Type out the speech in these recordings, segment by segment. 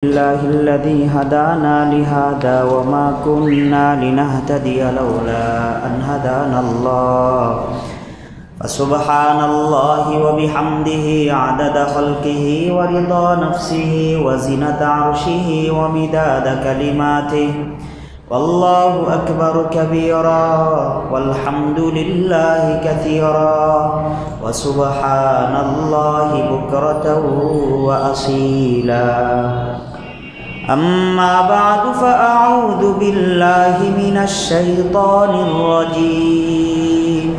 الله الذي هدانا لهذا وما كنا لنهتدي لولا أن هدانا الله فسبحان الله وبحمده عدد خلقه ورضا نفسه وزنة عرشه ومداد كلماته والله أكبر كبيرا والحمد لله كثيرا وسبحان الله بكرة وأصيلا أما بعد فأعوذ بالله من الشيطان الرجيم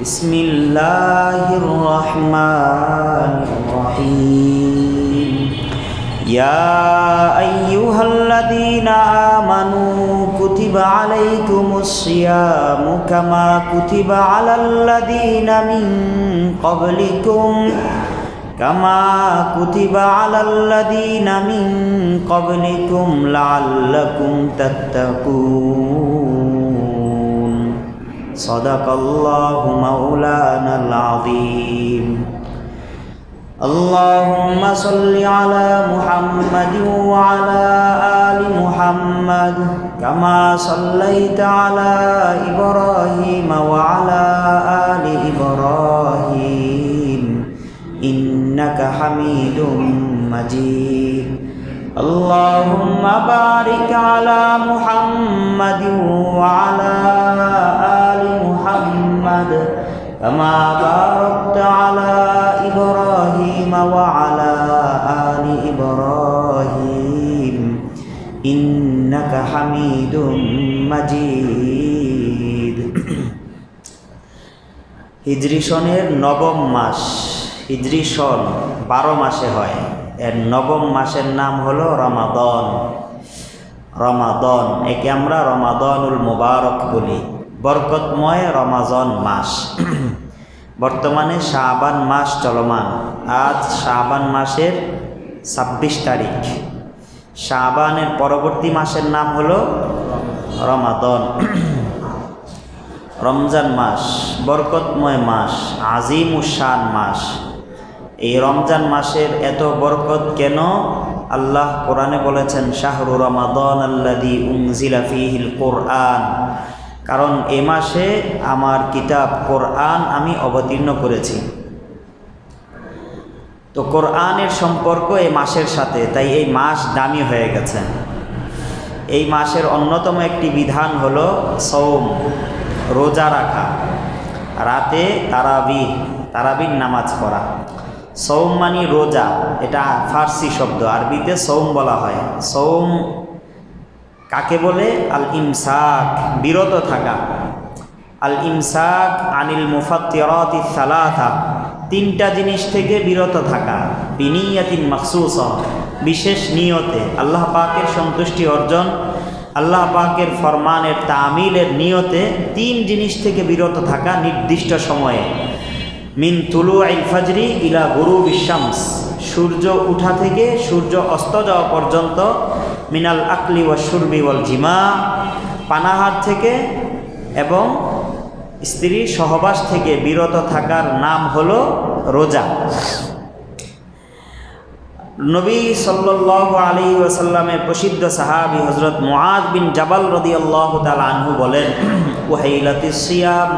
بسم الله الرحمن الرحيم يا أيها الذين آمنوا كتب عليكم الصيام كما كتب على الذين من قبلكم لعلكم تتقون صدق الله مولانا العظيم اللهم صل على محمد وعلى آل محمد كما صليت على إبراهيم وعلى آل إبراهيم إنك حميد مجيد اللهم بارك على محمد وعلى آل محمد كما باركت على إبراهيم وعلى آل إبراهيم إنك حميد مجيد হিজরি সনের নবম মাস হিজরি সন 12 মাসে হয় এর নবম মাসের নাম হলো রমাদান। রমাদান একে আমরা রমাদানুল মুবারক বলি, বরকতময় রমাজান মাস। বর্তমানে শাবান মাস চলমান। আজ শাবান মাসের 26 তারিখ। শাবানের পরবর্তী মাসের নাম হলো রমাদান। রমজান মাস বরকতময় মাস, আজিমুশান মাস। এই রমজান মাসের এত বরকত কেন? আল্লাহ কোরআনে বলেছেন শাহরু রমাদান আল্লাযী উনজিলা ফীহিল কুরআন, কারণ এ মাসে আমার কিতাব কোরআন আমি অবতীর্ণ করেছি। তো কোরআনের সম্পর্ক এই মাসের সাথে, তাই এই মাস দামি হয়ে গেছে। এই মাসের অন্যতম একটি বিধান হলো সওম, রোজা রাখা, রাতে তারাবির নামাজ পড়া। সওম মানে রোজা, এটা ফার্সি শব্দ, আরবিতে সওম বলা হয়। সওম কাকে বলে? আল ইমসাক, বিরত থাকা। আল ইমসাক আনিল মুফাত্তিরাতি সালাসা, 3টা জিনিস থেকে বিরত থাকা। বিনিয়াতিন মাখসুসা, বিশেষ নিয়তে, আল্লাহ পাকের সন্তুষ্টি অর্জন, আল্লাহ পাকের ফরমানের তামিলের নিয়তে 3 জিনিস থেকে বিরত থাকা নির্দিষ্ট সময়ে। মিন তুলুইল ফাজরি ইলা গুরুবিশ শামস, সূর্য উঠা থেকে সূর্য অস্ত যাওয়া পর্যন্ত। মিনাল আকলি ওয়া শুরবি ওয়াল জিমা, পানাহার থেকে এবং স্ত্রী সহবাস থেকে বিরত থাকার নাম হলো রোজা। নবী সাল্লাল্লাহু আলাইহি ওয়াসাল্লামের প্রসিদ্ধ সাহাবী হযরত মুআয বিন জাবাল রাদিয়াল্লাহু তাআলা আনহু বলেন, ওয়াহিলাতিস সিয়াম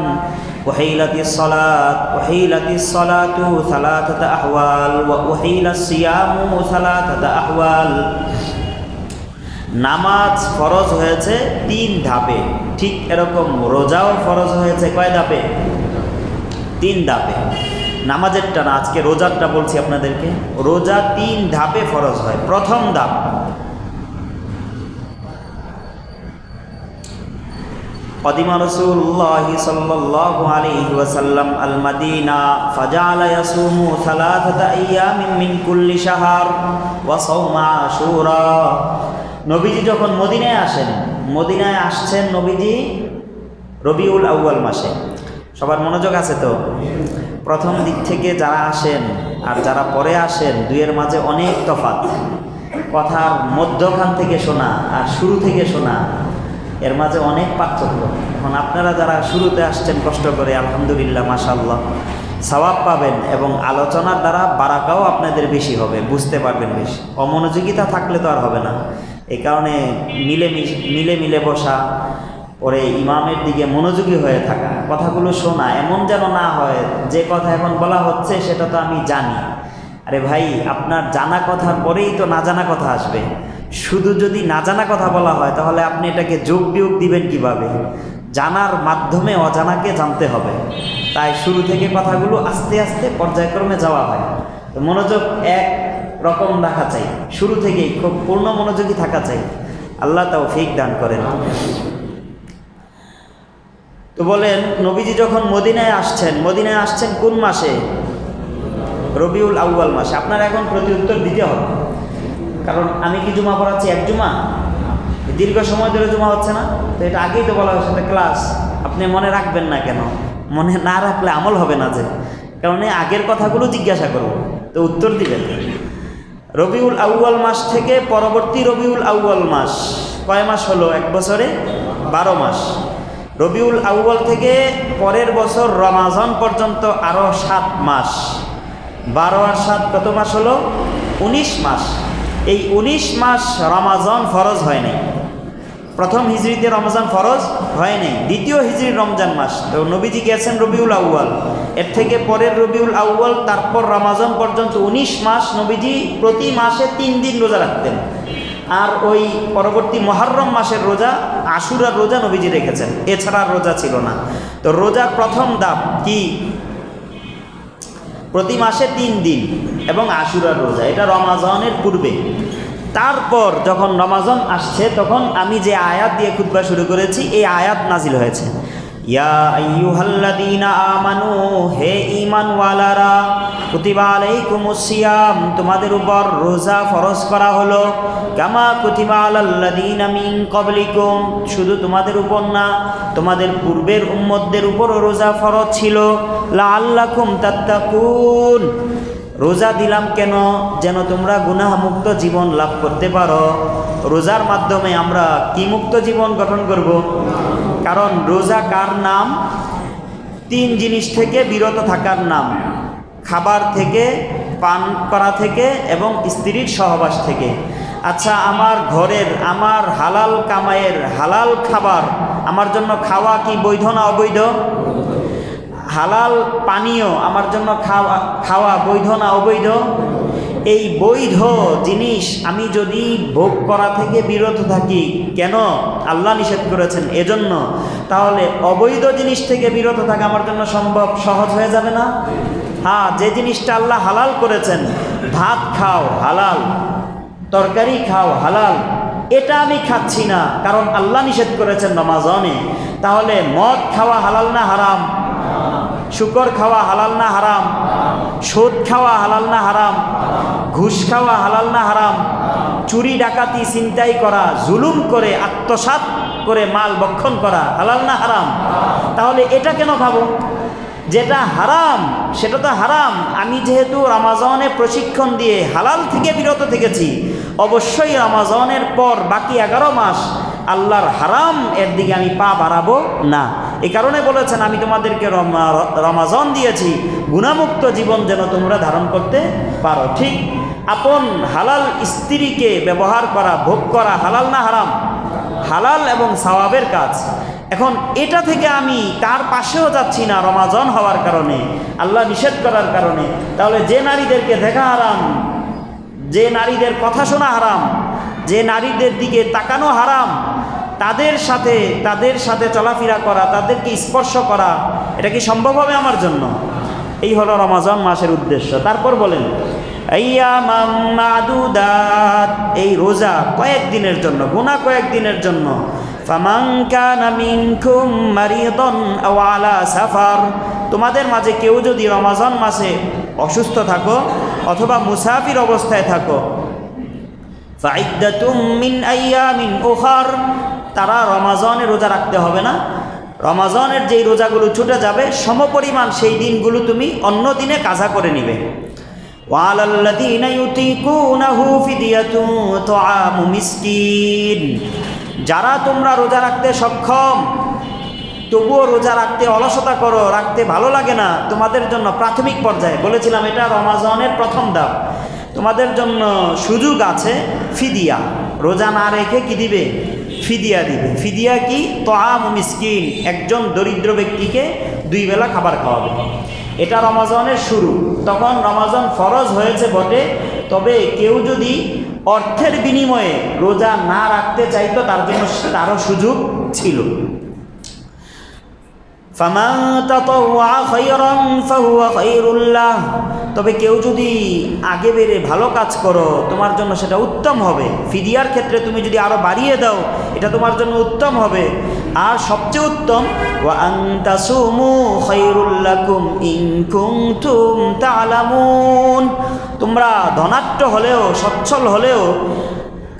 ওয়াহিলাতিস সালাত ওয়াহিলাতিস সালাতু সালাসাতা আহওয়াল ওয়া ওয়াহিলাস সিয়ামু সালাসাতা আহওয়াল। নামাজ ফরজ হয়েছে 3 ধাপে, ঠিক এরকম রোজাও ফরজ হয়েছে কয় ধাপে? 3 ধাপে। নামাজেরটা না, আজকে রোজারটা বলছি আপনাদেরকে। রোজা 3 ধাপে ফরজ হয়। প্রথম ধাপ, কদিমা রাসূলুল্লাহি সাল্লাল্লাহু আলাইহি ওয়াসাল্লাম আল মাদিনা ফাজাআলা ইয়াসুমু সালাসাতা আইয়ামিন মিন কুল্লি শাহর ওয়া সাওমা আশুরা। নবীজি যখন মদিনায় আসছেন নবীজি রবিউল আউয়াল মাসে। সবার মনোযোগ আছে তো? প্রথম দিক থেকে যারা আসেন আর যারা পরে আসেন, দুইয়ের মাঝে অনেক তফাৎ। কথার মধ্যখান থেকে শোনা আর শুরু থেকে শোনা, এর মাঝে অনেক পার্থক্য। এখন আপনারা যারা শুরুতে আসছেন কষ্ট করে, আলহামদুলিল্লাহ, মাশাআল্লাহ, সওয়াব পাবেন এবং আলোচনার দ্বারা বারাকাও আপনাদের বেশি হবে, বুঝতে পারবেন বেশি। অমনোযোগিতা থাকলে তো আর হবে না। এই কারণে মিলে বসা, পরে ইমামের দিকে মনোযোগী হয়ে থাকা, কথাগুলো শোনা, এমন যেন না হয় যে কথা এখন বলা হচ্ছে সেটা তো আমি জানি। আরে ভাই, আপনার জানা কথার পরেই তো না জানা কথা আসবে। শুধু যদি না জানা কথা বলা হয় তাহলে আপনি এটাকে যোগ বিয়োগ দিবেন কিভাবে? জানার মাধ্যমে অজানাকে জানতে হবে। তাই শুরু থেকে কথাগুলো আস্তে আস্তে পর্যায়ক্রমে যাওয়া হয়। তো মনোযোগ এক রকম রাখা চাই, শুরু থেকেই খুব পূর্ণ মনোযোগী থাকা চাই। আল্লাহ তৌফিক দান করেন। তো বলেন, নবীজি যখন মদিনায় আসছেন কোন মাসে? রবিউল আউয়াল মাসে। আপনার এখন প্রতি উত্তর দিতে হবে, কারণ আমি কি জুমা পড়াচ্ছি? এক জুমা, দীর্ঘ সময় ধরে জুমা হচ্ছে না, তো এটা আগেই তো বলা হয়েছে, ক্লাস। আপনি মনে রাখবেন না কেন? মনে না রাখলে আমল হবে না যে, কারণ এই আগের কথাগুলো জিজ্ঞাসা করব, তো উত্তর দিবেন। রবিউল আউয়াল মাস থেকে পরবর্তী রবিউল আউয়াল মাস কয় মাস হলো? এক বছরে 12 মাস। রবিউল আউয়াল থেকে পরের বছর রমাজান পর্যন্ত আরও 7 মাস। 12 আর 7 কত মাস হলো? 19 মাস। এই 19 মাস রমাজান ফরজ হয় নাই। প্রথম হিজরিতে রমজান ফরজ হয় নাই, দ্বিতীয় হিজরির রমজান মাস। তো নবীজি গেছেন রবিউল আউয়াল, এর থেকে পরের রবিউল আউয়াল, তারপর রমাজান পর্যন্ত 19 মাস নবীজি প্রতি মাসে 3 দিন রোজা রাখতেন। আর ওই পরবর্তী মুহররম মাসের রোজা, আশুরার রোজা নবীজি রেখেছেন, এছাড়া রোজা ছিল না। তো রোজার প্রথম ধাপ কি? প্রতি মাসে 3 দিন এবং আশুরার রোজা, এটা রমাজানের পূর্বে। তারপর যখন রমাজান আসছে তখন আমি যে আয়াত দিয়ে খুতবা শুরু করেছি, এই আয়াত নাজিল হয়েছে। ইয়া আইয়ুহাল্লাযীনা আমানু, হে ঈমানওয়ালারা, কুতিবা আলাইকুমুস সিয়াম, তোমাদের উপর রোজা ফরজ করা হলো, কামা কুতিবা আলাল্লাযীনা মিন ক্বাবলিকুম, শুধু তোমাদের উপর না, তোমাদের পূর্বের উম্মতদের উপরও রোজা ফরজ ছিল, লাআল্লাকুম তাত্তাকুন। রোজা দিলাম কেন? যেন তোমরা গুনাহমুক্ত জীবন লাভ করতে পারো। রোজার মাধ্যমে আমরা কি মুক্ত জীবন গঠন করব? কারণ রোজা কার নাম? 3 জিনিস থেকে বিরত থাকার নাম: খাবার থেকে, পান করা থেকে এবং স্ত্রীর সহবাস থেকে। আচ্ছা, আমার ঘরের, আমার হালাল কামাইয়ের হালাল খাবার আমার জন্য খাওয়া কি বৈধ না অবৈধ? হালাল পানীয় আমার জন্য খাওয়া বৈধ না অবৈধ? এই বৈধ জিনিস আমি যদি ভোগ করা থেকে বিরত থাকি, কেন? আল্লাহ নিষেধ করেছেন এজন্য। তাহলে অবৈধ জিনিস থেকে বিরত থাকা আমার জন্য সম্ভব, সহজ হয়ে যাবে না? হ্যাঁ, যে জিনিসটা আল্লাহ হালাল করেছেন, ভাত খাও হালাল, তরকারি খাও হালাল, এটা আমি খাচ্ছি না, কারণ আল্লাহ নিষেধ করেছেন রমাজানে। তাহলে মদ খাওয়া হালাল না হারাম? শুকর খাওয়া হালাল না হারাম? সুদ খাওয়া হালাল না হারাম? ঘুষ খাওয়া হালাল না হারাম? চুরি ডাকাতি ছিনতাই করা, জুলুম করে আত্মসাৎ করে মাল ভক্ষণ করা হালাল না হারাম? তাহলে এটা কেন খাবো? যেটা হারাম সেটা তো হারাম। আমি যেহেতু রমাজানে প্রশিক্ষণ দিয়ে হালাল থেকে বিরত থেকেছি, অবশ্যই রমাজানের পর বাকি 11 মাস আল্লাহর হারাম এর দিকে আমি পা বাড়াবো না। এই কারণে বলেছেন, আমি তোমাদেরকে রমাজান দিয়েছি গুনাহমুক্ত জীবন যেন তোমরা ধারণ করতে পারো। ঠিক আপন হালাল স্ত্রীকে ব্যবহার করা, ভোগ করা হালাল না হারাম? হালাল এবং সওয়াবের কাজ। এখন এটা থেকে আমি তার পাশেও যাচ্ছি না রমাজান হওয়ার কারণে, আল্লাহ নিষেধ করার কারণে। তাহলে যে নারীদেরকে দেখা হারাম, যে নারীদের কথা শোনা হারাম, যে নারীদের দিকে তাকানো হারাম, তাদের সাথে চলাফেরা করা, তাদেরকে স্পর্শ করা, এটা কি সম্ভব হবে আমার জন্য? এই হলো রমাজান মাসের উদ্দেশ্য। তারপর বলেন আইয়ামাম মাদুদাত, এই রোজা কয়েকদিনের জন্য, গোনা কয়েকদিনের জন্য। ফামান কানা মিনকুম মারিদান আও আলা সাফার, তোমাদের মাঝে কেউ যদি রমাজান মাসে অসুস্থ থাকো অথবা মুসাফির অবস্থায় থাকো, ফাইদ্দাতুম মিন আইয়ামিন উখার, তারা রমাজানে রোজা রাখতে হবে না। রমাজানের যেই রোজাগুলো ছুটে যাবে সমপরিমাণ সেই দিনগুলো তুমি অন্য দিনে কাজা করে নিবে। ওয়ালাল্লাযীনা ইউতিকুনাহু ফিদিয়াতুন তুআমু মিসকিন, যারা তোমরা রোজা রাখতে সক্ষম তবুও রোজা রাখতে অলসতা করো, রাখতে ভালো লাগে না, তোমাদের জন্য প্রাথমিক পর্যায়ে বলেছিলাম এটা রমাজানের প্রথম ধাপ, তোমাদের জন্য সুযোগ আছে ফিদিয়া। রোজা না রেখে কি দিবে? ফিদিয়া দিবে। ফিদিয়া কি? তোআম মিসকিন, একজন দরিদ্র ব্যক্তিকে 2 বেলা খাবার খাওয়াবে। এটা রমাজানের শুরু, তখন রমাজান ফরজ হয়েছে বটে, তবে কেউ যদি অর্থের বিনিময়ে রোজা না রাখতে চাইতো তার জন্য তারও সুযোগ ছিল। ফামান তাতাওয়া খায়রান ফাহুয়া খায়রুল লাহ, তবে কেউ যদি আগে বেড়ে ভালো কাজ করো তোমার জন্য সেটা উত্তম হবে। ফিদিয়ার ক্ষেত্রে তুমি যদি আরও বাড়িয়ে দাও এটা তোমার জন্য উত্তম হবে। আর সবচেয়ে উত্তম ওয়া আন তাসুমু খায়রুল লাকুম ইন কুনতুম তা'লামুন, তোমরা ধনাঢ্য হলেও সচ্ছল হলেও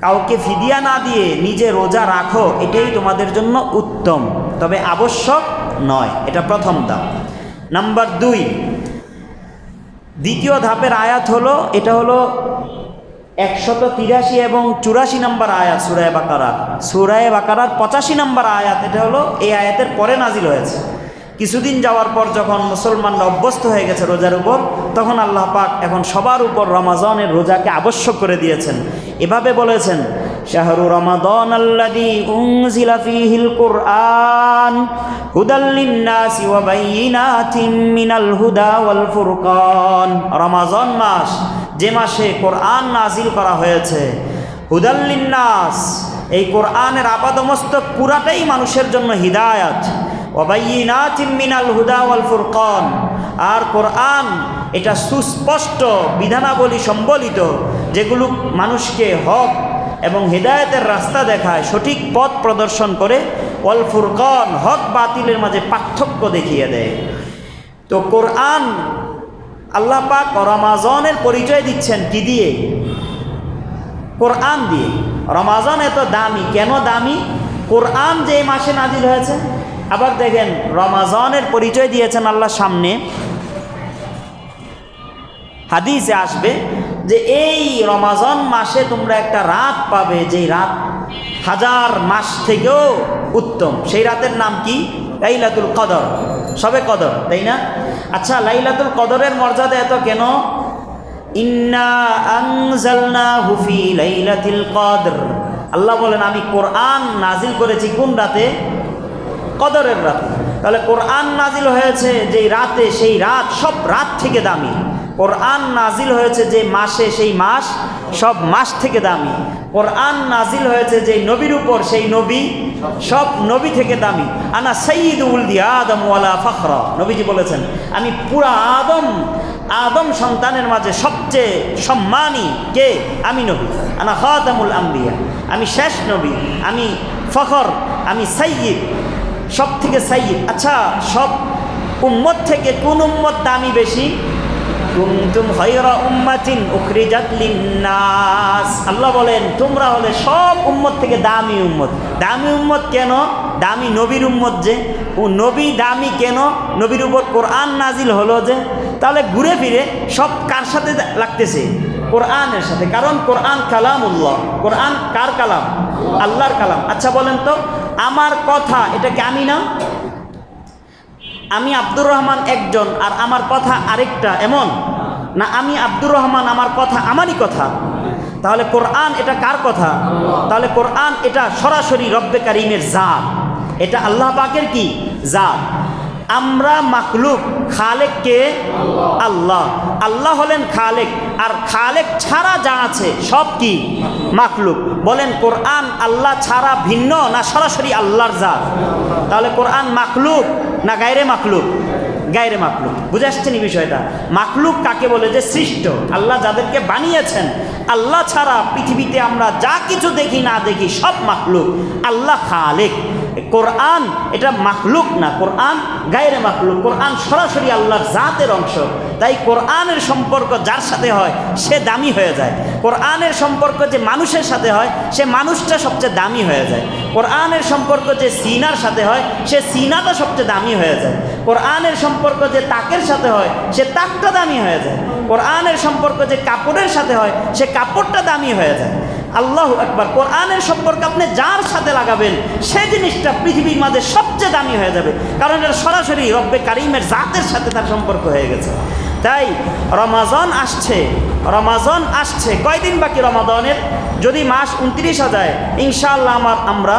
কাউকে ফিদিয়া না দিয়ে নিজে রোজা রাখো, এটাই তোমাদের জন্য উত্তম, তবে আবশ্যক নয়। এটা প্রথম ধাপ। নাম্বার 2, দ্বিতীয় ধাপের আয়াত হলো, এটা হলো 183 এবং 84 নম্বর আয়াত সূরা বাকারা। সূরা বাকারার 85 নম্বর আয়াত, এটা হলো এই আয়াতের পরে নাজিল হয়েছে। কিছুদিন যাওয়ার পর যখন মুসলমানরা অভ্যস্ত হয়ে গেছে রোজার উপর, তখন আল্লাহ পাক এখন সবার উপর রমাজানের রোজাকে আবশ্যক করে দিয়েছেন। এভাবে বলেছেন, শাহরু রমাদান আল্লাযী উনজিলা ফীহিল কুরআন হুদাল লিন-নাসি ওয়া বাইয়িনাতিন মিনাল হুদা ওয়াল ফুরকান। রমাজান মাস, যে মাসে কোরআন নাজিল করা হয়েছে, হুদাল লিন-নাস, এই কোরআনের আপাদমস্তক পুরাটাই মানুষের জন্য হিদায়াত, ওয়া বাইয়িনাতিন মিনাল হুদা ওয়াল ফুরকান, আর কোরআন এটা সুস্পষ্ট বিধানাবলী সম্বলিত যেগুলো মানুষকে হক এবং হিদায়াতের রাস্তা দেখায়, সঠিক পথ প্রদর্শন করে, ওয়াল ফুরকান, হক বাতিলের মাঝে পার্থক্য দেখিয়ে দেয়। তো কোরআন আল্লাহ পাক রমাজানের পরিচয় দিচ্ছেন কি দিয়ে? কোরআন দিয়ে। রমাজান এত দামি কেন? দামি কোরআন যে মাসে নাজিল হয়েছে। আবার দেখেন রমাজানের পরিচয় দিয়েছেন আল্লাহ সামনে, হাদিসে আসবে যে এই রমাজান মাসে তোমরা একটা রাত পাবে, যেই রাত 1000 মাস থেকেও উত্তম। সেই রাতের নাম কি? লাইলাতুল কদর, সবে কদর, তাই না? আচ্ছা, লাইলাতুল কদরের মর্যাদা এত কেন? ইন্না আনজালনাহু ফি লাইলাতিল কদর, আল্লাহ বলেন আমি কোরআন নাজিল করেছি কোন রাতে? কদরের রাতে। তাহলে কোরআন নাজিল হয়েছে যেই রাতে, সেই রাত সব রাত থেকে দামি। কোরআন নাজিল হয়েছে যে মাসে, সেই মাস সব মাস থেকে দামি। কোরআন নাজিল হয়েছে যে নবীর উপর, সেই নবী সব নবী থেকে দামি। আনা সাইয়্যিদু উলদি আদম ওয়ালা ফখরা, নবীজি বলেছেন আমি পুরা আদম সন্তানের মাঝে সবচেয়ে সম্মানী কে? আমি নবী। আনা খাতামুল আম্বিয়া, আমি শেষ নবী, আমি ফখর, আমি সাইয়্যিদ, সব থেকে সাইয়্যিদ। আচ্ছা, সব উম্মত থেকে কোন উম্মত দামি বেশি? কুনতুম খায়রা উম্মাতিন উখরিজাত লিন-নাস, আল্লাহ বলেন তোমরা হলে সব উম্মত থেকে দামি উম্মত। দামি উম্মত কেন? দামি নবীর উম্মত যে। ও নবী দামি কেন? নবীর উপর কোরআন নাজিল হলো যে। তাহলে ঘুরে ফিরে সব কার সাথে লাগতেছে? কোরআনের সাথে, কারণ কোরআন কালামুল্লাহ। কোরআন কার কালাম? আল্লাহর কালাম। আচ্ছা বলেন তো, আমার কথা এটা কি আমি না? আমি আব্দুর রহমান একজন আর আমার কথা আরেকটা, এমন না? আমি আব্দুর রহমান, আমার কথা আমারই কথা। তাহলে কোরআন এটা কার কথা? তাহলে কোরআন এটা সরাসরি রব্বে কারিমের জাত, এটা আল্লাহ পাকের কি জাত। আমরা মাখলুক, খালেক কে? আল্লাহ। আল্লাহ হলেন খালেক, আর খালেক ছাড়া যা আছে সব কি? মাখলুক। বলেন কোরআন আল্লাহ ছাড়া ভিন্ন না সরাসরি আল্লাহর জাত? তাহলে কোরআন মাখলুক না গায়রে মাখলুক? গায়রে মাখলুক। বুঝে আসছেন এই বিষয়টা? মাখলুক কাকে বলে? যে সৃষ্ট, আল্লাহ যাদেরকে বানিয়েছেন। আল্লাহ ছাড়া পৃথিবীতে আমরা যা কিছু দেখি না দেখি সব মাখলুক। আল্লাহ খালেক। কোরআন এটা মাখলুক না, কোরআন গায়রে মাখলুক। কোরআন সরাসরি আল্লাহর জাতের অংশ। তাই কোরআনের সম্পর্ক যার সাথে হয় সে দামি হয়ে যায়। কোরআনের সম্পর্ক যে মানুষের সাথে হয় সে মানুষটা সবচেয়ে দামি হয়ে যায়। কোরআনের সম্পর্ক যে সিনার সাথে হয় সে সিনাটা সবচেয়ে দামি হয়ে যায়। কোরআনের সম্পর্ক যে তাকের সাথে হয় সে তাকটা দামি হয়ে যায়। কোরআনের সম্পর্ক যে কাপড়ের সাথে হয় সে কাপড়টা দামি হয়ে যায়। আল্লাহু আকবার। কোরআনের সম্পর্ক আপনি যার সাথে লাগাবেন সে জিনিসটা পৃথিবীর মাঝে সবচেয়ে দামি হয়ে যাবে, কারণ এটা সরাসরি রব্বে কারিমের জাতের সাথে তার সম্পর্ক হয়ে গেছে। তাই রমাজান আসছে, কয়দিন বাকি রমাদানের? যদি মাস 29 যায় ইনশাআল্লাহ আমরা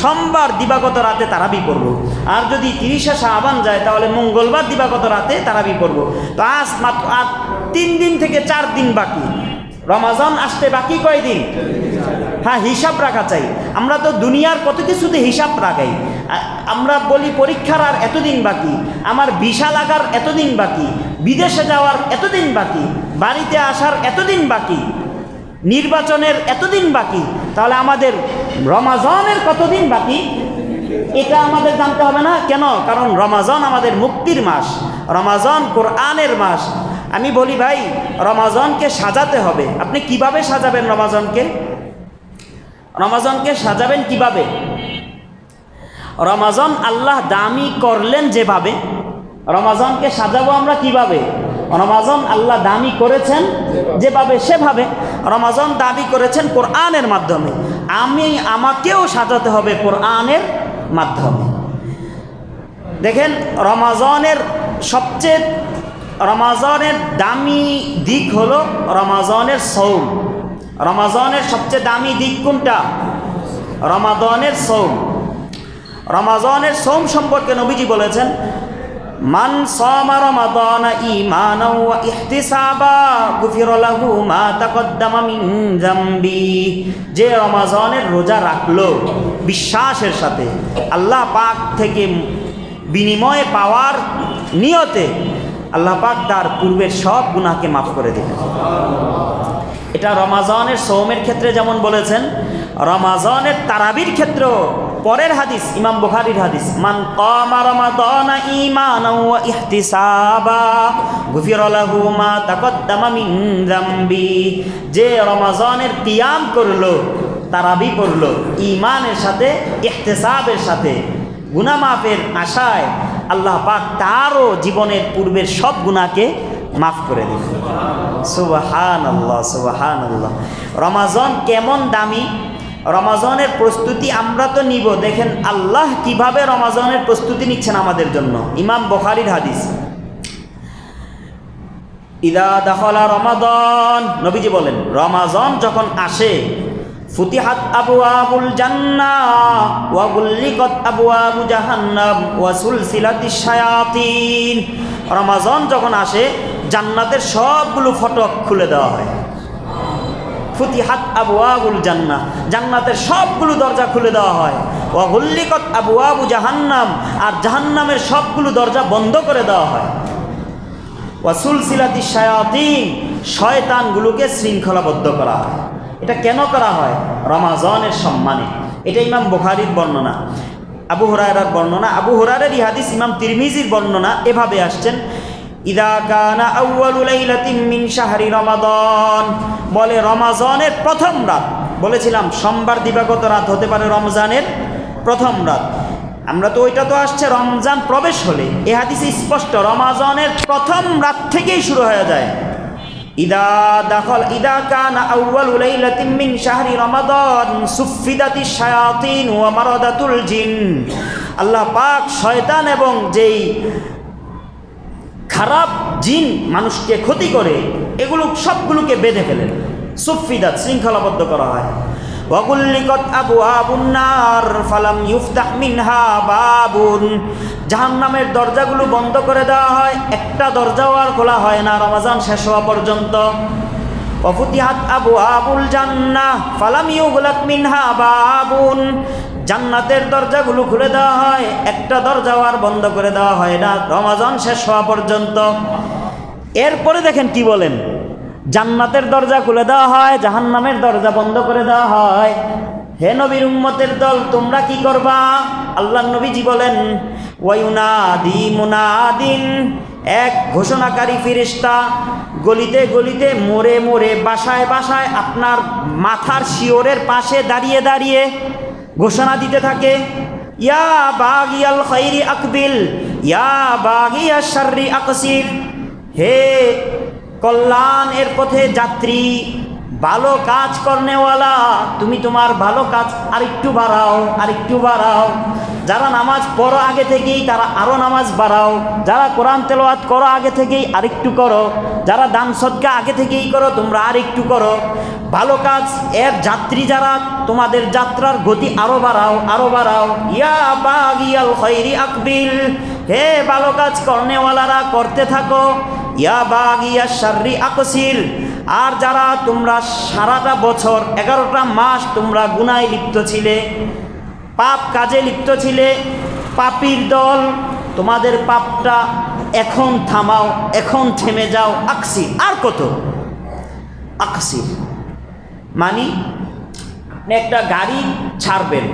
সোমবার দিবাগত রাতে তারাবি পড়ব। আর যদি 30 শাবান যায় তাহলে মঙ্গলবার দিবাগত রাতে তারাবি পড়ব। তো আজ মাত্র 3 দিন থেকে 4 দিন বাকি, রমাজান আসতে বাকি কয়দিন? হ্যাঁ, হিসাব রাখা চাই। আমরা তো দুনিয়ার কত কিছুতে হিসাব রাখাই। আমরা বলি পরীক্ষার আর এতদিন বাকি, আমার ভিসা লাগার এতদিন বাকি, বিদেশে যাওয়ার এতদিন বাকি, বাড়িতে আসার এতদিন বাকি, নির্বাচনের এতদিন বাকি। তাহলে আমাদের রমাজানের কতদিন বাকি এটা আমাদের জানতে হবে না? কেন? কারণ রমাজান আমাদের মুক্তির মাস, রমাজান কোরআনের মাস। আমি বলি ভাই, রমাজানকে সাজাতে হবে। আপনি কিভাবে সাজাবেন রমাজানকে? রমাজানকে সাজাবেন কিভাবে? রমাজান আল্লাহ দামি করলেন যেভাবে, রমাজানকে সাজাবো আমরা কিভাবে? রমাজান আল্লাহ দামি করেছেন যেভাবে সেভাবে। রমাজান দাবি করেছেন কোরআনের মাধ্যমে, আমাকেও সাজাতে হবে কোরআনের মাধ্যমে। দেখেন, রমাজানের দামি দিক হলো রমাজানের সৌম। রমাজানের সবচেয়ে দামি দিক কোনটা? রমাদানের সৌম। রমাজানের সৌম সম্পর্কে নবীজি বলেছেন, মান সামা রমাদানা ঈমানাও ওয়া ইহতিসাবা গুফিরা লাহু মা তাকদ্দামা মিন যামবি। যে রমাজানের রোজা রাখলো বিশ্বাসের সাথে, আল্লাহ পাক থেকে বিনিময় পাওয়ার নিয়তে, আল্লাহ পাক তার পূর্বের সব গুনাহকে মাফ করে দিবেন। এটা রমাজানের সৌমের ক্ষেত্রে যেমন বলেছেন, রমাজানের তারাবির ক্ষেত্রেও পরের হাদিস, ইমাম বুখারীর হাদিস, মান কামা রমাদানা ঈমানাও ওয়া ইহতিসাবা গুফিরা লাহু মা তাকদ্দামা মিন যামবি। যে রমাজানের কিয়াম করলো, তারাবি পড়লো ঈমানের সাথে, ইহতিসাবের সাথে, গুনাহ মাফের আশায়, আল্লাহ পাক তারও জীবনের পূর্বের সব গুনাহকে মাফ করে দিবেন। সুবহানাল্লাহ, সুবহানাল্লাহ। রমাজান কেমন দামি! রমাজানের প্রস্তুতি আমরা তো নিব। দেখেন আল্লাহ কিভাবে রমাজানের প্রস্তুতি নিচ্ছেন আমাদের জন্য। ইমাম বুখারীর হাদিস, ইদা দাখালা রমাদান, নবীজি বলেন রমাজান যখন আসে, ফুতিহাত আবওয়াবুল জান্নাহ ওয়া গুল্লিকাত আবওয়াবু জাহান্নাম ওয়া সুলসিলাতিশ শায়াতিন। রমাজান যখন আসে জান্নাতের সবগুলো ফটক খুলে দেওয়া হয়। ফুতিহাত আবওয়াবুল জান্নাহ, জান্নাতের সবগুলো দরজা খুলে দেওয়া হয়। ওয়া গুল্লিকাত আবওয়াবু জাহান্নাম, আর জাহান্নামের সবগুলো দরজা বন্ধ করে দেওয়া হয়। ওয়া সুলসিলাতিশ শায়াতিন, শয়তানগুলোকে শৃঙ্খলাবদ্ধ করা হয়। এটা কেন করা হয়? রমাজানের সম্মানে। এটা ইমাম বুখারীর বর্ণনা, আবু হুরায়রার বর্ণনা। আবু হুরায়রার হাদিস ইমাম তিরমিজির বর্ণনা এভাবে আসছেন, ইদা কানা আউয়ালু লাইলাতিন মিন শাহরি রমাদান, বলে রমাজানের প্রথম রাত, বলেছিলাম সোমবার দিবাগত রাত হতে পারে রমজানের প্রথম রাত। আমরা তো ওইটা তো আসছে রমজান প্রবেশ হলে। এ হাদিসে স্পষ্ট রমাজানের প্রথম রাত থেকেই শুরু হয়ে যায়। ইদা কানা আউয়ালু লাইলাতিন মিন শাহরি রমাদান সুফিদাতিশ শায়াতিন ওয়া মারাদাতুল জিন। আল্লাহ পাক শয়তান এবং যেই খারাপ জিন মানুষকে ক্ষতি করে, এগুলো সবগুলোকে বেঁধে ফেলেন। সুফিদাত, শৃঙ্খলাবদ্ধ করা হয়। ওয়া গুল্লিকাত আবওয়াবুন নার ফালাম ইফতাহ মিনহা বাবুন, জাহান্নামের দরজাগুলো বন্ধ করে দেওয়া হয়, একটা দরজাও আর খোলা হয় না রমজান শেষ হওয়া পর্যন্ত। ওয়া ফুতিহাত আবওয়াবুল জান্নাহ ফালাম ইউগলাক মিনহা বাবুন, জান্নাতের দরজাগুলো খুলে দেওয়া হয়, একটা দরজাও আর বন্ধ করে দেওয়া হয় না রমজান শেষ হওয়া পর্যন্ত। এরপরে দেখেন কি বলেন, জান্নাতের দরজা খুলে দেওয়া হয়, জাহান্নামের দরজা বন্ধ করে দেওয়া হয়। হে নবীর উম্মতের দল, তোমরা কি করবা? আল্লাহর নবীজি বলেন, ওয়ায়ুনাদি মুনাদিন, এক ঘোষণাকারী ফেরেশতা গলিতে গলিতে, মোড়ে মোড়ে, বাসায় বাসায়, আপনার মাথার শিওরের পাশে দাঁড়িয়ে দাঁড়িয়ে ঘোষণা দিতে থাকে, ইয়া বাগিয়াল খাইরি আকবিল, ইয়া বাগিয়াশ শাররি আকসির। হে কল্যাণের পথে যাত্রী, ভালো কাজ করনেওয়ালা, তুমি তোমার ভালো কাজ আরেকটু বাড়াও, আরেকটু বাড়াও। যারা নামাজ পড়ো আগে থেকেই তারা আরও নামাজ বাড়াও। যারা কোরআন তেলাওয়াত করো আগে থেকেই আরেকটু করো। যারা দান সদকা আগে থেকেই করো তোমরা আরেকটু করো। ভালো কাজ এর যাত্রী যারা, তোমাদের যাত্রার গতি আরও বাড়াও, আরও বাড়াও। ইয়া বাগিয়াল খায়রি আকবিল, হে ভালো কাজ করনেওয়ালারা করতে থাকো। ইয়া বাগিয়া শাররি আকসির, আর যারা তোমরা সারাটা বছর 11টা মাস তোমরা গুনায় লিপ্ত ছিলে, পাপ কাজে লিপ্ত ছিলে, পাপীর দল, তোমাদের পাপটা এখন থামাও, এখন থেমে যাও। আকসির, আর কত? আকসির মানে একটা গাড়ি ছাড়বেন,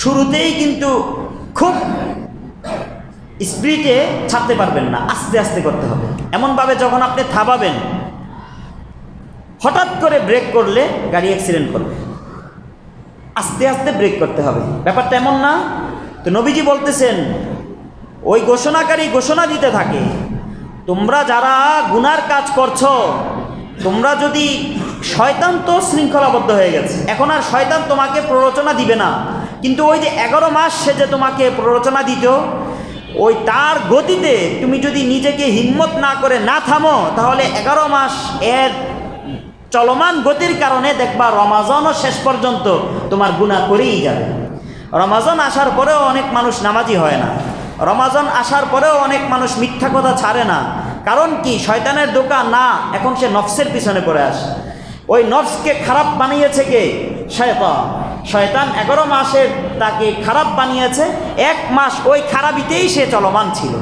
শুরুতেই কিন্তু খুব স্পিডে ছাড়তে পারবেন না, আস্তে আস্তে করতে হবে। এমনভাবে যখন আপনি থামাবেন, হঠাৎ করে ব্রেক করলে গাড়ি অ্যাক্সিডেন্ট করবে। আস্তে আস্তে ব্রেক করতে হবে, ব্যাপারটা এমন না। তো নবীজি বলতেছেন, ওই ঘোষণাকারী ঘোষণা দিতে থাকে, তোমরা যারা গুনার কাজ করছো, তোমরা যদি, শয়তান তো শৃঙ্খলাবদ্ধ হয়ে গেছে, এখন আর শয়তান তোমাকে প্ররোচনা দিবে না। কিন্তু ওই যে 11 মাস সে যে তোমাকে প্ররোচনা দিত, ওই তার গতিতে তুমি যদি নিজেকে হিম্মত না করে না থামো, তাহলে 11 মাস এর চলমান গতির কারণে দেখবা রমাজানও শেষ পর্যন্ত তোমার গুনাহ করেই যাবে। রমাজান আসার পরেও অনেক মানুষ নামাজি হয় না, রমাজান আসার পরেও অনেক মানুষ মিথ্যা কথা ছাড়ে না। কারণ কি? শয়তানের দোকান না, এখন সে নফসের পিছনে পড়ে আসে। ওই নফসকে খারাপ বানিয়েছে কে? শয়তান। শয়তান 11 মাসের তাকে খারাপ বানিয়েছে, 1 মাস ওই খারাপিতেই সে চলমান ছিল।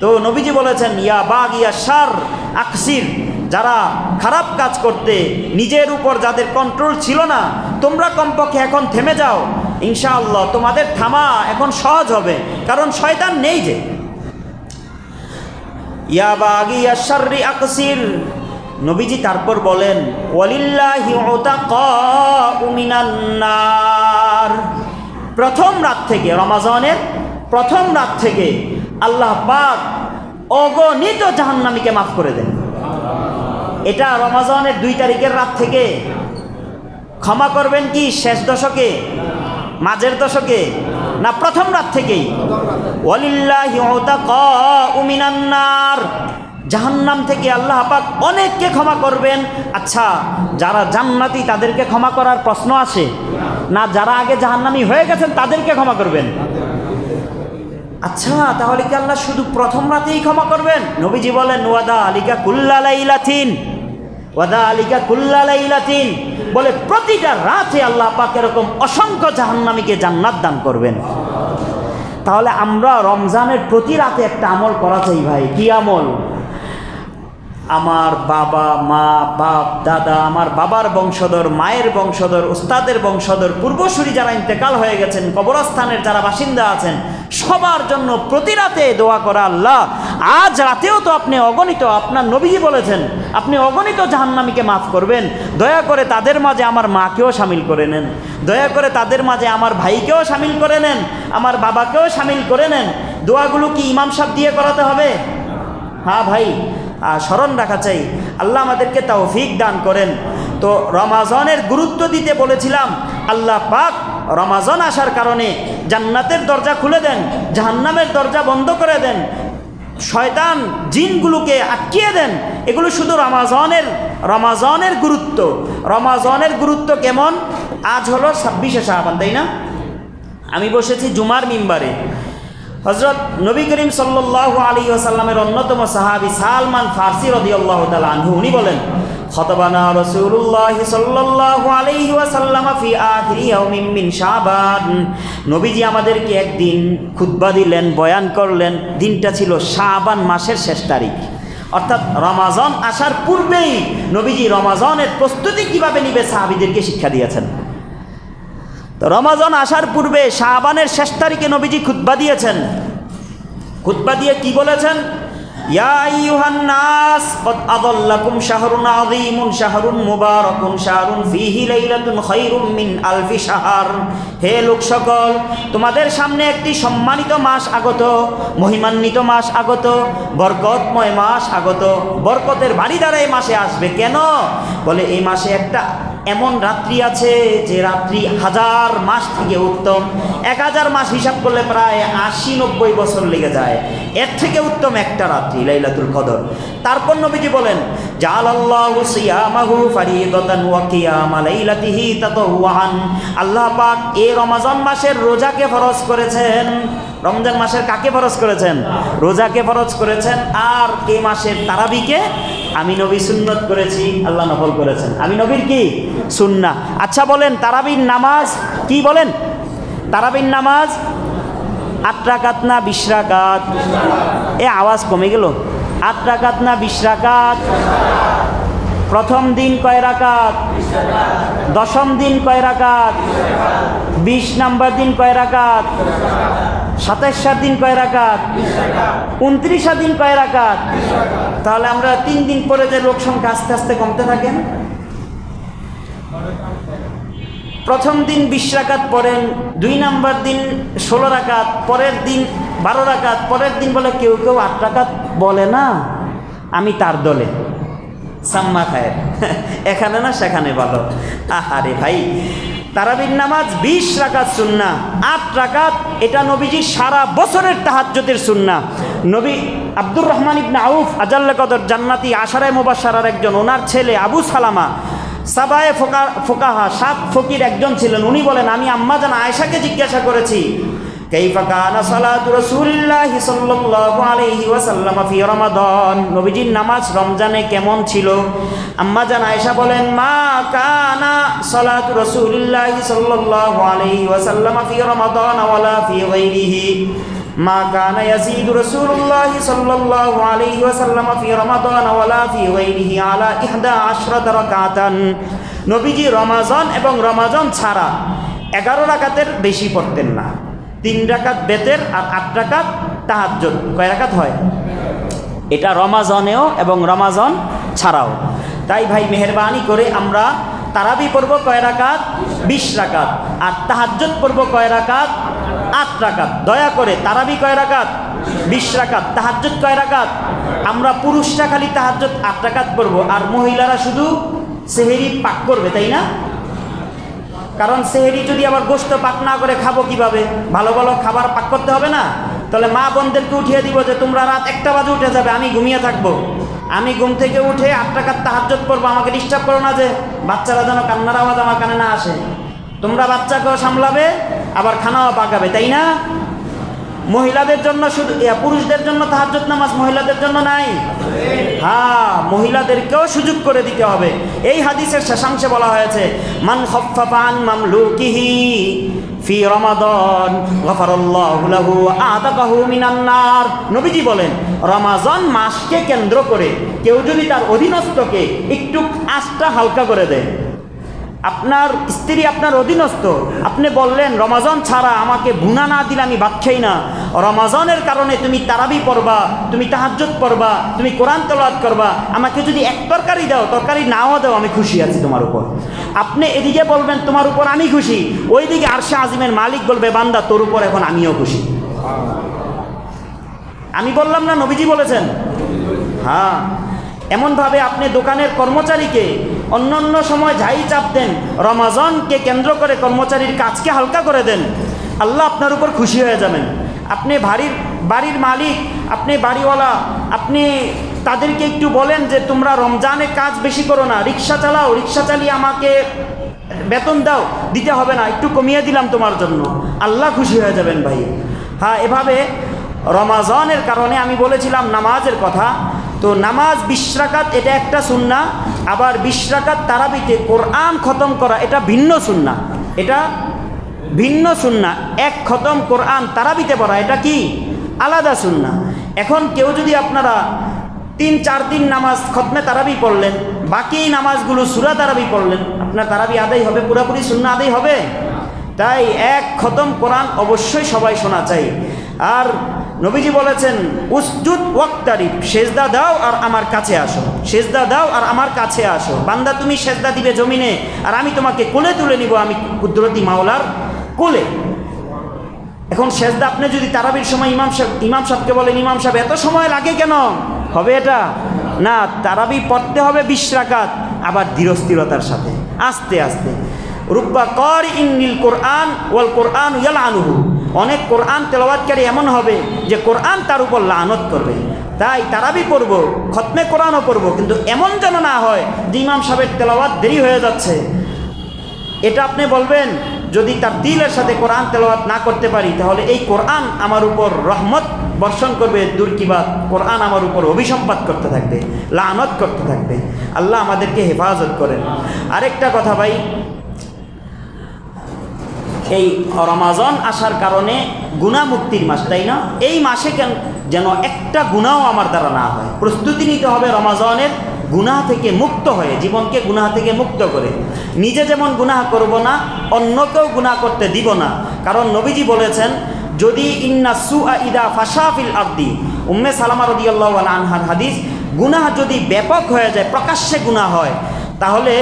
তো নবীজি বলেছেন, ইয়া বাগিয়া শার আকসির, যারা খারাপ কাজ করতে নিজের উপর যাদের কন্ট্রোল ছিল না, তোমরা কমপক্ষে এখন থেমে যাও। ইনশাআল্লাহ তোমাদের থামা এখন সহজ হবে, কারণ শয়তান নেই যে। ইয়া বাগিয়া শাররি আকসির, নবীজি তারপর বলেন, ওয়ালিল্লাহি উতাকাউ মিনান নার, প্রথম রাত থেকে, রমাজানের প্রথম রাত থেকে আল্লাহ পাক অগণিত জাহান্নামীকে মাফ করে দেন। এটা রমাজানের 2 তারিখের রাত থেকে। ক্ষমা করবেন কি শেষ দশকে, মাঝের দশকে, না প্রথম রাত থেকেই? ওয়ালিল্লাহি উতাকাউ মিনান নার, জাহান্নাম থেকে আল্লাহ পাক অনেককে ক্ষমা করবেন। আচ্ছা, যারা জান্নাতি তাদেরকে ক্ষমা করার প্রশ্ন আসে না? যারা আগে জাহান্নামী হয়ে গেছেন তাদেরকে ক্ষমা করবেন? আচ্ছা, তাহলে কি আল্লাহ শুধু প্রথম রাতেই ক্ষমা করবেন? নবীজি বলেন, ওয়াদা আলিকা কুল্লা লাইলাতিন, ওয়াদা আলিকা কুল্লা লাইলাতিন, বলে প্রতিটা রাতে আল্লাহ পাক এরকম অসংখ্য জাহান্নামীকে জান্নাত দান করবেন। তাহলে আমরা রমজানের প্রতি রাতে একটা আমল করা চাই ভাই। কি আমল? আমার বাবা, মা, বাপ, দাদা, আমার বাবার বংশধর, মায়ের বংশধর, উস্তাদের বংশধর, পূর্বসূরি যারা ইন্তেকাল হয়ে গেছেন, কবরস্থানের যারা বাসিন্দা আছেন, সবার জন্য প্রতি রাতে দোয়া করা, আল্লাহ আজ রাতেও তো আপনি অগণিত, আপনার নবীজি বলেছেন আপনি অগণিত জাহান্নামীকে মাফ করবেন, দয়া করে তাদের মাঝে আমার মাকেও শামিল করে নেন, দয়া করে তাদের মাঝে আমার ভাইকেও শামিল করে নেন, আমার বাবাকেও শামিল করে নেন। দোয়াগুলো কি ইমাম সাহেব দিয়ে করাতে হবে? হ্যাঁ ভাই, স্মরণ রাখা চাই। আল্লাহ আমাদেরকে তৌফিক দান করেন। তো রমাজানের গুরুত্ব দিতে বলেছিলাম, আল্লাহ পাক রমাজান আসার কারণে জান্নাতের দরজা খুলে দেন, জাহান্নামের দরজা বন্ধ করে দেন, শয়তান জিনগুলোকে আটকিয়ে দেন। এগুলো শুধু রমাজানের গুরুত্ব। রমাজানের গুরুত্ব কেমন? আজ হলো 26শে শাবান, তাই না? আমি বসেছি জুমার মিম্বারে। হযরত নবী করিম সাল্লাল্লাহু আলাইহি ওয়াসাল্লামের অন্যতম সাহাবী সালমান ফারসি রাদিয়াল্লাহু তাআলা আনহু, উনি বলেন, খতবানা রাসূলুল্লাহ সাল্লাল্লাহু আলাইহি ওয়াসাল্লাম ফি আখিরি ইয়াউমিন মিন শাবান, নবীজি আমাদেরকে একদিন খুতবা দিলেন, বয়ান করলেন। দিনটা ছিল শাবান মাসের শেষ তারিখ, অর্থাৎ রমাজান আসার পূর্বেই নবীজি রমাজানের প্রস্তুতি কিভাবে নিবে সাহাবীদেরকে শিক্ষা দিয়েছেন। তো রমাজান আসার পূর্বে শাবানের শেষ তারিখে নবীজি খুতবা দিয়েছেন। খুতবা দিয়ে কি বলেছেন? ইয়া আইয়ুহান নাস কদ আযাল্লাকুম শাহরুন আযীমুন শাহরুন মুবারাকুন শাহরুন ফীহি লাইলাতুন খায়রুম মিন আলফি শাহর। হে লোক সকল, তোমাদের সামনে একটি সম্মানিত মাস আগত, মহিমান্বিত মাস আগত, বরকতময় মাস আগত। বরকতের বাড়ি দ্বারা এই মাসে আসবে। কেন? বলে এই মাসে একটা এমন রাত্রি আছে যে রাত্রি 1000 মাস থেকে উত্তম। 1000 মাস হিসাব করলে প্রায় 80-90 বছর লেগে যায়। এর থেকে উত্তম একটা রাত্রি লাইলাতুল কদর। তারপর নবীজি বলেন, জাআলাল্লাহু সিয়ামাহু ফারিদাতান ওয়া কিয়ামা লাইলাতিহি তাতাওয়ান। আল্লাহ পাক এই রমজান মাসের রোজাকে ফরজ করেছেন। রমজান মাসের কাকে ফরজ করেছেন? রোজাকে ফরজ করেছেন। আর এই মাসের তারাবিকে আমি নবী সুন্নত করেছি, আল্লাহ নফল করেছেন। আমি নবীর কি? সুন্নাহ। আচ্ছা বলেন, তারাবির নামাজ কি বলেন? তারাবির নামাজ 8 রাকাত না 20 রাকাত? এ আওয়াজ কমে গেল। 8 রাকাত না 20 রাকাত? প্রথম দিন কয় রাকাত? দশম দিন কয় রাকাত? 20 নম্বর দিন কয় রাকাত? 27 দিন কয় রাকাত? 29 দিন কয় রাকাত? তাহলে আমরা 3 দিন পরে যে লোক সংখ্যা আস্তে আস্তে কমতে থাকেন। প্রথম দিন 20 রাকাত পড়েন, 2 নম্বর দিন 16 রাকাত, পরের দিন 12 রাকাত, পরের দিন বলে কেউ কেউ 8 রাকাত বলে না। আমি তার দলে, সাম্মা খায় এখানে না সেখানে ভালো। আহারে ভাই, তারাবির নামাজ 20 রাকাত সুন্নাহ, 8 রাকাত এটা নবীজি সারা বছরের তাহাজ্জুদের সুন্নাহ। নবী আব্দুর রহমান ইবনে আউফ আজাল্লে কদর জান্নাতি আশারায়ে মুবাশশারার একজন, ওনার ছেলে আবু সালামা সাবায়ে ফোকাহা 7 ফকির একজন ছিলেন। উনি বলেন, আমি আম্মা জান আয়েশাকে জিজ্ঞাসা করেছি, কাইফা কানা সালাতু রাসূলিল্লাহি সাল্লাল্লাহু আলাইহি ওয়াসাল্লাম ফি রমাদান, নবীজির নামাজ রমজানে কেমন ছিল? আম্মা জান আয়েশা বলেন, মা কানা সালাতু রাসূলিল্লাহি সাল্লাল্লাহু আলাইহি ওয়াসাল্লাম ফি রমাদান ওয়ালা ফি গায়রিহি, মা কানা ইয়াজিদু রাসূলুল্লাহি সাল্লাল্লাহু আলাইহি ওয়াসাল্লাম ফি রমাদান ওয়ালা ফি গায়রিহি আলা 11 রাকাতান। নবীজি রমাজান এবং রমাজান ছাড়া 11 রাকাতের বেশি পড়তেন না। 3 রাকাত বেতের আর 8 রাকাত তাহাজ্জুদ। কয় রাকাত হয়? এটা রমাজানেও এবং রমাজান ছাড়াও। তাই ভাই মেহেরবানি করে আমরা তারাবি পড়ব কয় রাকাত? 20 রাকাত। আর তাহাজ্জুদ পড়ব কয় রাকাত? 8 রাকাত। দয়া করে তারাবি কয় রাকাত? 20 রাকাত। তাহাজ্জুদ কয় রাকাত? আমরা পুরুষরা খালি তাহাজ্জুদ 8 রাকাত পড়ব, আর মহিলারা শুধু সেহরি পাক করবে, তাই না? কারণ সেহরি যদি আবার গোশত পাক না করে খাবো কিভাবে? ভালো ভালো খাবার পাক করতে হবে না? তাহলে মা বোনদেরকে উঠিয়ে দিব যে তোমরা রাত 1টা বাজে উঠে যাবে, আমি ঘুমিয়ে থাকবো। আমি ঘুম থেকে উঠে 8 রাকাত তাহাজ্জুদ পড়বো, আমাকে ডিস্টার্ব করো না, যে বাচ্চারা যেন কান্নার আওয়াজ আমার কানে না আসে। তোমরা বাচ্চাকেও সামলাবে, আবার খানাও পাকাবে, তাই না? মহিলাদের জন্য শুধু, পুরুষদের জন্য তাহাজ্জুদ নামাজ, মহিলাদের জন্য নাই। হ্যাঁ, মহিলাদেরকেও সুযোগ করে দিতে হবে। এই হাদিসের শেষাংশে বলা হয়েছে, মান খাফফাফা আন মামলুকিহি ফি রমাদান গফারাল্লাহু লাহু আতাকাহু মিনান নার। নবীজি বলেন, রমাজান মাসকে কেন্দ্র করে কেউ যদি তার অধীনস্থকে একটু আঁচটা হালকা করে দেয়, আপনার স্ত্রী আপনার অধীনস্থ, আপনি বললেন রমাজান ছাড়া আমাকে ভুনা না দিলে আমি ভাত খাই না, রমাজানের কারণে তুমি তারাবি পড়বা, তুমি তাহাজ্জুদ পড়বা, তুমি কোরআন তেলাওয়াত করবা, আমাকে যদি এক তরকারি দাও, তরকারি নাও দাও, আমি খুশি আছি তোমার উপর। আপনি এদিকে বলবেন তোমার উপর আমি খুশি, ওইদিকে আরশে আজিমের মালিক বলবে, বান্দা তোর উপর এখন আমিও খুশি। আমি বললাম না, নবীজি বলেছেন। হ্যাঁ, এমনভাবে আপনি দোকানের কর্মচারীকে অন্যান্য সময় যাই চাপ দেন, রমাজানকে কেন্দ্র করে কর্মচারীর কাজকে হালকা করে দেন, আল্লাহ আপনার উপর খুশি হয়ে যাবেন। আপনি বাড়ির মালিক, আপনি বাড়িওয়ালা, আপনি তাদেরকে একটু বলেন যে তোমরা রমজানে কাজ বেশি করো না, রিক্সা চালাও, রিক্সা চালিয়ে আমাকে বেতন দাও, দিতে হবে না, একটু কমিয়ে দিলাম তোমার জন্য, আল্লাহ খুশি হয়ে যাবেন ভাই। হ্যাঁ, এভাবে রমাজানের কারণে আমি বলেছিলাম নামাজের কথা, তো নামাজ 20 রাকাত এটা একটা সুন্নাহ, আবার 20 রাকাত তারাবিতে কোরআন খতম করা এটা ভিন্ন সুন্নাহ। এটা ভিন্ন সুন্নাহ। এক খতম কোরআন তারাবিতে পড়া এটা কি আলাদা সুন্নাহ। এখন কেউ যদি আপনারা 3-4 দিন নামাজ খতমে তারাবি পড়লেন, বাকি নামাজগুলো সূরা তারাবি পড়লেন, আপনার তারাবি আদায় হবে? পুরোপুরি সুন্নাহ আদায় হবে? তাই এক খতম কোরআন অবশ্যই সবাই শোনা চাই। আর নবীজি বলেছেন উসজুদ ওয়াক্তারিব, সেজদা দাও আর আমার কাছে আসো, সেজদা দাও আর আমার কাছে আসো। বান্দা তুমি সেজদা দিবে জমিনে আর আমি তোমাকে কোলে তুলে নিব, আমি কুদরতি মাওলার কোলে। এখন সেজদা আপনি যদি তারাবির সময় ইমাম সাহেবকে বলেন, ইমাম সাহেব এত সময় লাগে কেন, হবে এটা না। তারাবি পড়তে হবে 20 রাকাত, আবার ধীরস্থিরতার সাথে, আস্তে আস্তে। রুব্বা কারিইন লিল কোরআন ওয়াল কোরআন ইয়ালআনুহু, অনেক কোরআন তেলাওয়াতকারী এমন হবে যে কোরআন তার উপর লানত করবে। তাই তারাবি পড়ব, খতমে কোরআনও পড়ব, কিন্তু এমন যেন না হয় যে ইমাম সাহেবের তেলাওয়াত দেরি হয়ে যাচ্ছে। এটা আপনি বলবেন যদি তার দিলের সাথে কোরআন তেলাওয়াত না করতে পারি, তাহলে এই কোরআন আমার উপর রহমত বর্ষণ করবে, দুর্কিবাদ কোরআন আমার উপর অভিসম্পাত করতে থাকবে, লানত করতে থাকবে। আল্লাহ আমাদেরকে হেফাজত করেন। আরেকটা কথা ভাই, এই রমাজান আসার কারণে গুনাহ মুক্তির মাস, তাই না? এই মাসে যেন একটা গুনাহও আমার দ্বারা না হয়, প্রস্তুতি নিতে হবে রমাজানের গুনাহ থেকে মুক্ত হয়ে, জীবনকে গুনাহ থেকে মুক্ত করে। নিজে যেমন গুনাহ করব না, অন্যকেও গুনাহ করতে দিব না। কারণ নবীজি বলেছেন, যদি ইন্না সুআ ইদা ফাশা ফিল আরদি, উম্মে সালামা রাদিয়াল্লাহু আনহার হাদিস, গুনাহ যদি ব্যাপক হয়ে যায়, প্রকাশ্যে গুনাহ হয়, তাহলে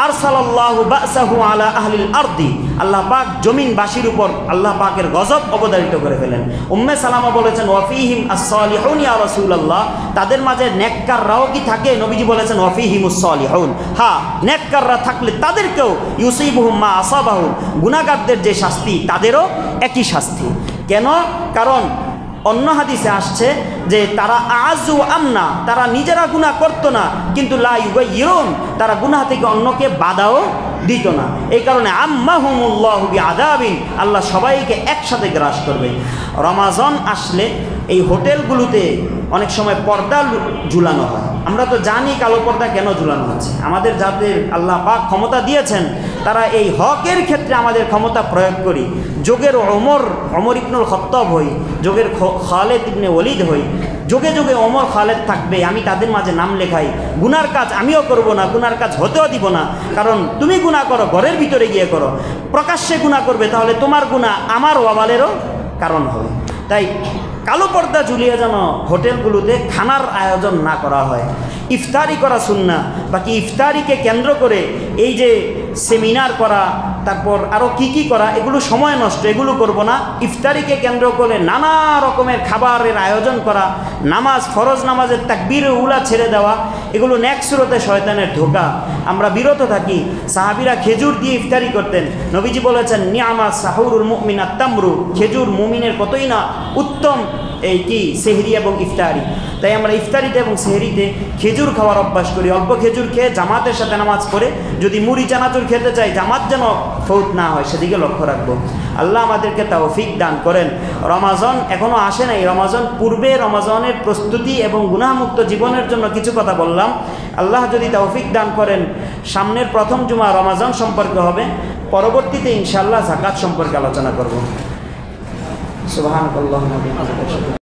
আরসালাল্লাহু বাসাহু আলা আহলিল আরদি, আল্লাহ পাক জমিনবাসীর উপর আল্লাহ পাকের গজব অবধারিত করে ফেলেন। উম্মে সালামা বলেছেন, ওয়াফিহিম আস-সালিহুন ইয়া রাসূলুল্লাহ, তাদের মাঝে নেককাররাও কি থাকে? নবীজি বলেছেন ওয়াফিহিমুস সালিহুন, হ্যাঁ নেককাররা থাকলে তাদেরকেও ইউসিবুহুম মা আসাবাহুম, গুনাহগারদের যে শাস্তি তাদেরও একই শাস্তি। কেন? কারণ অন্য হাদিসে আসছে যে তারা আযু আমনা, তারা নিজেরা গুনাহ করতো না, কিন্তু লা ইউগাইয়িরুন, তারা গুনাহ থেকে অন্যকে বাধাও দিত না। এই কারণে আম্মাহুমুল্লাহু বিআযাবিন, আল্লাহ সবাইকে একসাথে গ্রাস করবে। রমাজান আসলে এই হোটেলগুলোতে অনেক সময় পর্দা ঝুলানো হয়। আমরা তো জানি কালো পর্দা কেন ঝুলানো হচ্ছে। আমাদের যাদের আল্লাহ পাক ক্ষমতা দিয়েছেন, তারা এই হকের ক্ষেত্রে আমাদের ক্ষমতা প্রয়োগ করি। যোগের ওমর ইবনুল খাত্তাব হই, যোগের খালেদ ইবনে ওয়ালিদ হই, যোগে যোগে ওমর খালেদ থাকবে, আমি তাদের মাঝে নাম লেখাই। গুনার কাজ আমিও করব না, গুনার কাজ হতেও দিব না। কারণ তুমি গুনাহ করো, ঘরের ভিতরে গিয়ে করো। প্রকাশ্যে গুনাহ করবে, তাহলে তোমার গুনাহ আমার ওয়াবালেরও কারণ হবে। তাই কালো পর্দা ঝুলিয়ে যেন হোটেলগুলোতে খানার আয়োজন না করা হয়। ইফতারি করা সুন্নাহ, বাকি ইফতারিকে কেন্দ্র করে এই যে সেমিনার করা, তারপর আরও কি করা, এগুলো সময় নষ্ট, এগুলো করব না। ইফতারিকে কেন্দ্র করে নানা রকমের খাবারের আয়োজন করা, নামাজ, ফরজ নামাজের তাকবীর উলা ছেড়ে দেওয়া, এগুলো নেক সুরতে শয়তানের ধোঁকা। আমরা বিরত থাকি। সাহাবীরা খেজুর দিয়ে ইফতারি করতেন। নবীজি বলেছেন, নিয়ামা সাহুরুল মুমিনাত তামরু, খেজুর মুমিনের কতই না উত্তম এই কি সেহরি এবং ইফতারি। তাই আমরা ইফতারিতে এবং সেহরিতে খেজুর খাওয়ার অভ্যাস করি। অল্প খেজুর খেয়ে জামাতের সাথে নামাজ পড়ে যদি মুড়ি চানাচুর খেতে চাই, জামাত যেন ফৌত না হয় সেদিকে লক্ষ্য রাখবো। আল্লাহ আমাদেরকে তৌফিক দান করেন। রমাজান এখনও আসে নাই, রমাজান পূর্বে রমাজানের প্রস্তুতি এবং গুনাহমুক্ত জীবনের জন্য কিছু কথা বললাম। আল্লাহ যদি তৌফিক দান করেন, সামনের প্রথম জুমা রমাজান সম্পর্কে হবে, পরবর্তীতে ইনশাআল্লাহ যাকাত সম্পর্কে আলোচনা করব। সুবহানাল্লাহ।